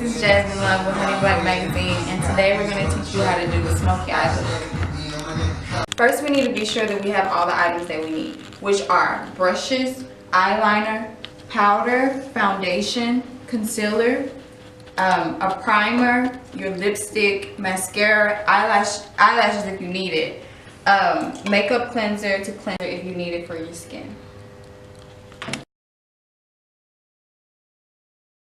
this is Jaz Luv with HoneyBlack Magazine, and today we're going to teach you how to do a smoky eye look. First, we need to be sure that we have all the items that we need, which are brushes, eyeliner, powder, foundation, concealer, a primer, your lipstick, mascara, eyelashes if you need it, makeup cleanser to cleanse if you need it for your skin.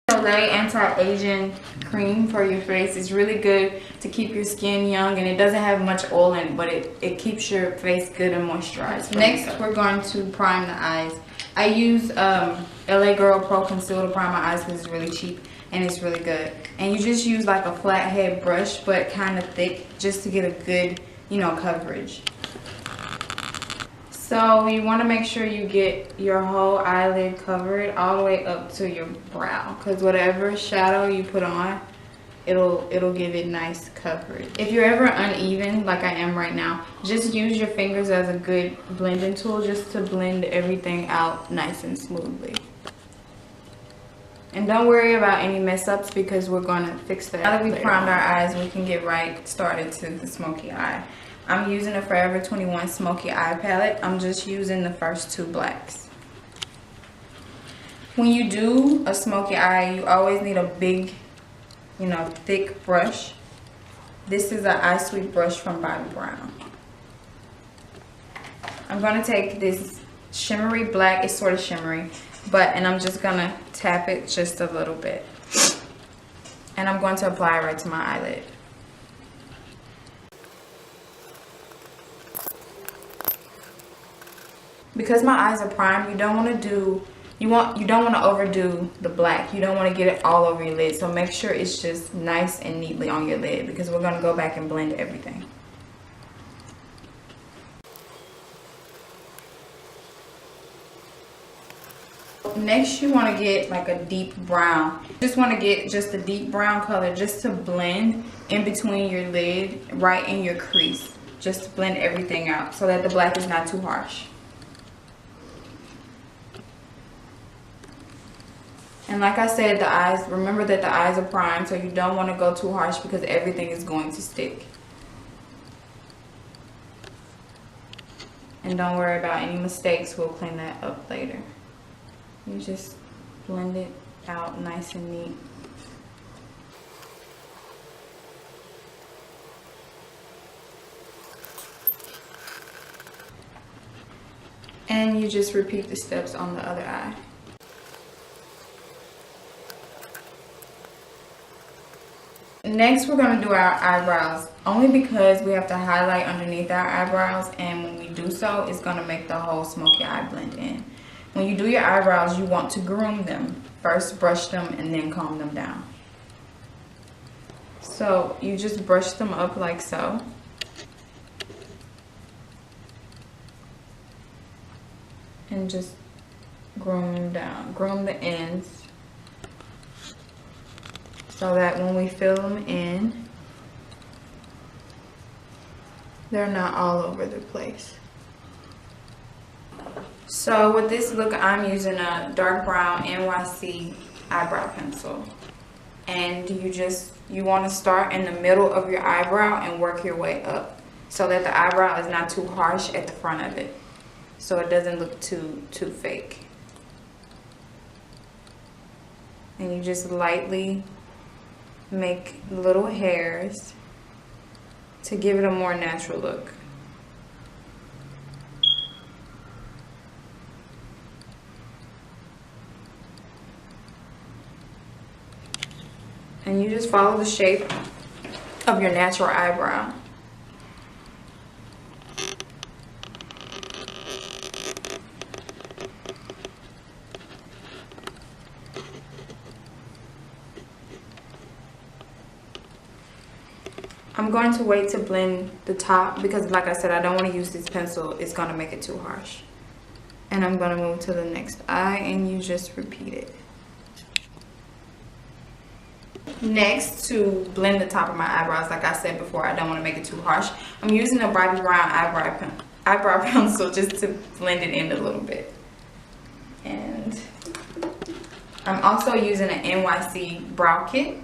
Olay anti-aging cream for your face is really good to keep your skin young, and it doesn't have much oil in it, but it keeps your face good and moisturized. Next, we're going to prime the eyes. I use LA Girl Pro Concealer to prime my eyes because it's really cheap and it's really good. And you just use like a flat head brush, but kind of thick, just to get a good, coverage. So you want to make sure you get your whole eyelid covered all the way up to your brow, because whatever shadow you put on, it'll give it nice coverage. If you're ever uneven like I am right now, just use your fingers as a good blending tool just to blend everything out nice and smoothly. And don't worry about any mess ups because we're going to fix that. Now that we've primed our eyes, we can get right started to the smoky eye. I'm using a Forever 21 Smoky Eye palette. I'm just using the first two blacks. When you do a smoky eye, you always need a big, thick brush. This is an Eye Sweep brush from Bobbi Brown. I'm going to take this shimmery black, it's sort of shimmery, and I'm just going to tap it just a little bit. And I'm going to apply it right to my eyelid. Because my eyes are primed, you don't want to overdo the black. You don't want to get it all over your lid. So make sure it's just nice and neatly on your lid, because we're going to go back and blend everything. Next, you want to get like a deep brown. You just want to get just a deep brown color just to blend in between your lid, right in your crease. Just to blend everything out so that the black is not too harsh. And like I said, the eyes, remember that the eyes are primed, so you don't want to go too harsh because everything is going to stick. And don't worry about any mistakes, we'll clean that up later. You just blend it out nice and neat. And you just repeat the steps on the other eye. Next, we're going to do our eyebrows, only because we have to highlight underneath our eyebrows, and when we do so, it's going to make the whole smoky eye blend in. When you do your eyebrows, you want to groom them. First brush them and then comb them down. So you just brush them up like so. And just groom them down. Groom the ends, so that when we fill them in, they're not all over the place. So with this look, I'm using a dark brown NYC eyebrow pencil. And you want to start in the middle of your eyebrow and work your way up, so that the eyebrow is not too harsh at the front of it, so it doesn't look too fake. And you just lightly make little hairs to give it a more natural look. And you just follow the shape of your natural eyebrow. I'm going to wait to blend the top because, like I said, I don't want to use this pencil. It's going to make it too harsh. And I'm going to move to the next eye, and you just repeat it. Next, to blend the top of my eyebrows, like I said before, I don't want to make it too harsh. I'm using a Bobbi Brown eyebrow pencil just to blend it in a little bit. And I'm also using an NYC brow kit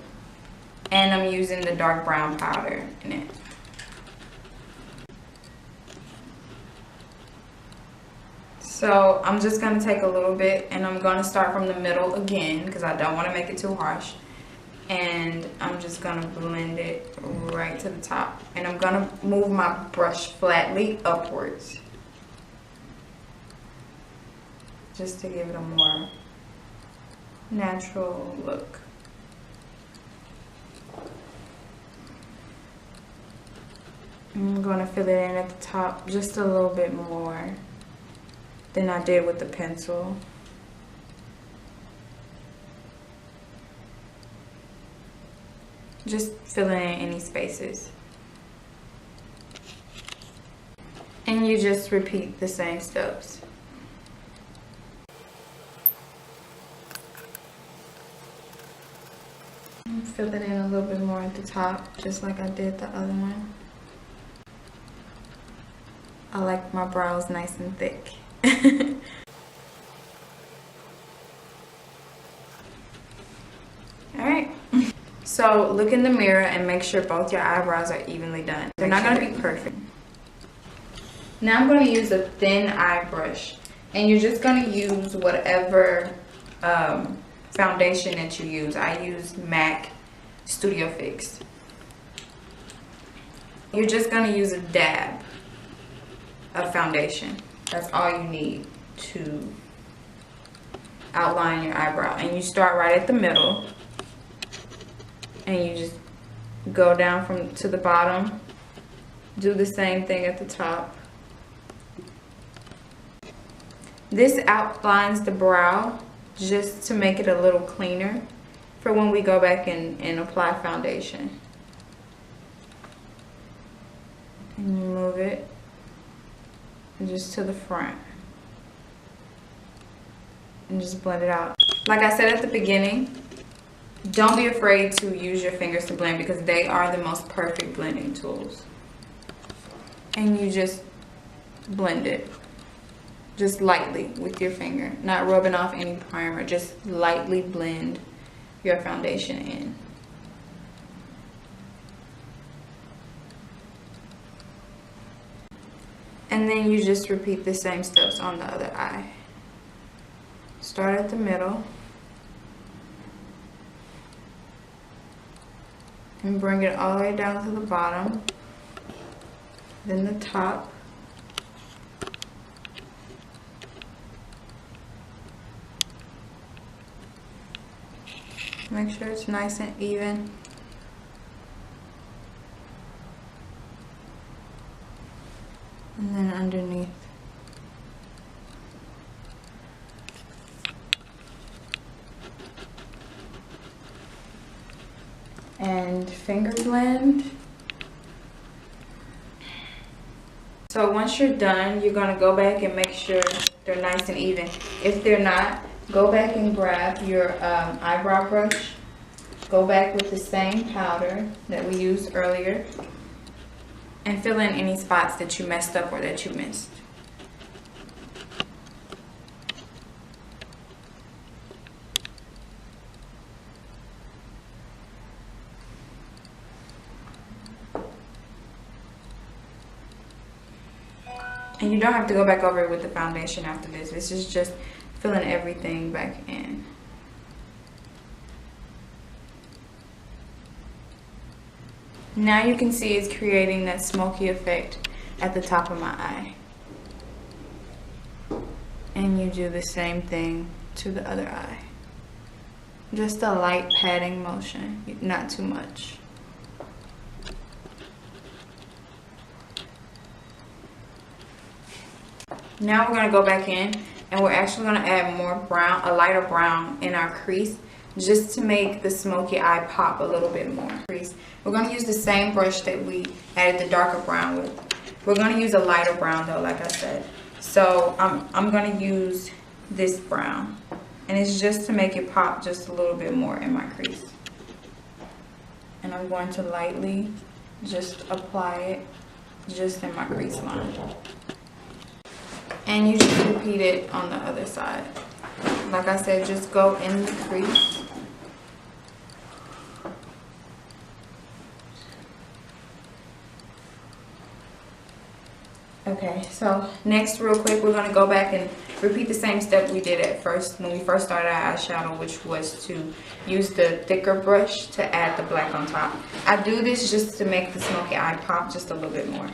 And I'm using the dark brown powder in it. So I'm just going to take a little bit, and I'm going to start from the middle again because I don't want to make it too harsh. And I'm just going to blend it right to the top. And I'm going to move my brush flatly upwards, just to give it a more natural look. I'm going to fill it in at the top just a little bit more than I did with the pencil. Just filling in any spaces. And you just repeat the same steps. Fill it in a little bit more at the top, just like I did the other one. I like my brows nice and thick. Alright. So look in the mirror and make sure both your eyebrows are evenly done. They're not going to be perfect. Now I'm going to use a thin eye brush. And you're just going to use whatever foundation that you use. I use MAC Studio Fix. You're just going to use a dab of foundation. That's all you need to outline your eyebrow. And you start right at the middle. And you just go down to the bottom. Do the same thing at the top. This outlines the brow just to make it a little cleaner for when we go back and apply foundation. And you move it just to the front. And just blend it out. Like I said at the beginning, don't be afraid to use your fingers to blend because they are the most perfect blending tools. And you just blend it. Just lightly with your finger. Not rubbing off any primer. Just lightly blend your foundation in. And then you just repeat the same steps on the other eye. Start at the middle. And bring it all the way down to the bottom. Then the top. Make sure it's nice and even. And then underneath. And finger blend. So once you're done, you're going to go back and make sure they're nice and even. If they're not, go back and grab your eyebrow brush. Go back with the same powder that we used earlier. And fill in any spots that you messed up or that you missed. And you don't have to go back over it with the foundation after this. This is just filling everything back in. Now you can see it's creating that smoky effect at the top of my eye. And you do the same thing to the other eye. Just a light patting motion, not too much. Now we're going to go back in and we're actually going to add more brown, a lighter brown in our crease just to make the smoky eye pop a little bit more. We're going to use the same brush that we added the darker brown with. We're going to use a lighter brown though, like I said. So I'm going to use this brown. And it's just to make it pop just a little bit more in my crease. And I'm going to lightly just apply it just in my crease line. And you just repeat it on the other side. Like I said, just go in the crease. Okay, so next, real quick, we're going to go back and repeat the same step we did at first when we first started our eyeshadow, which was to use the thicker brush to add the black on top. I do this just to make the smoky eye pop just a little bit more.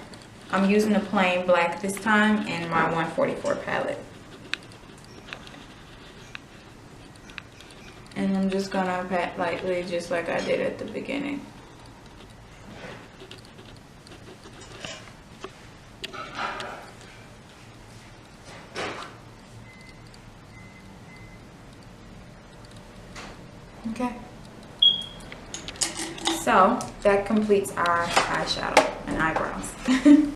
I'm using a plain black this time in my 144 palette. And I'm just going to pat lightly, just like I did at the beginning. Okay, so that completes our eyeshadow and eyebrows.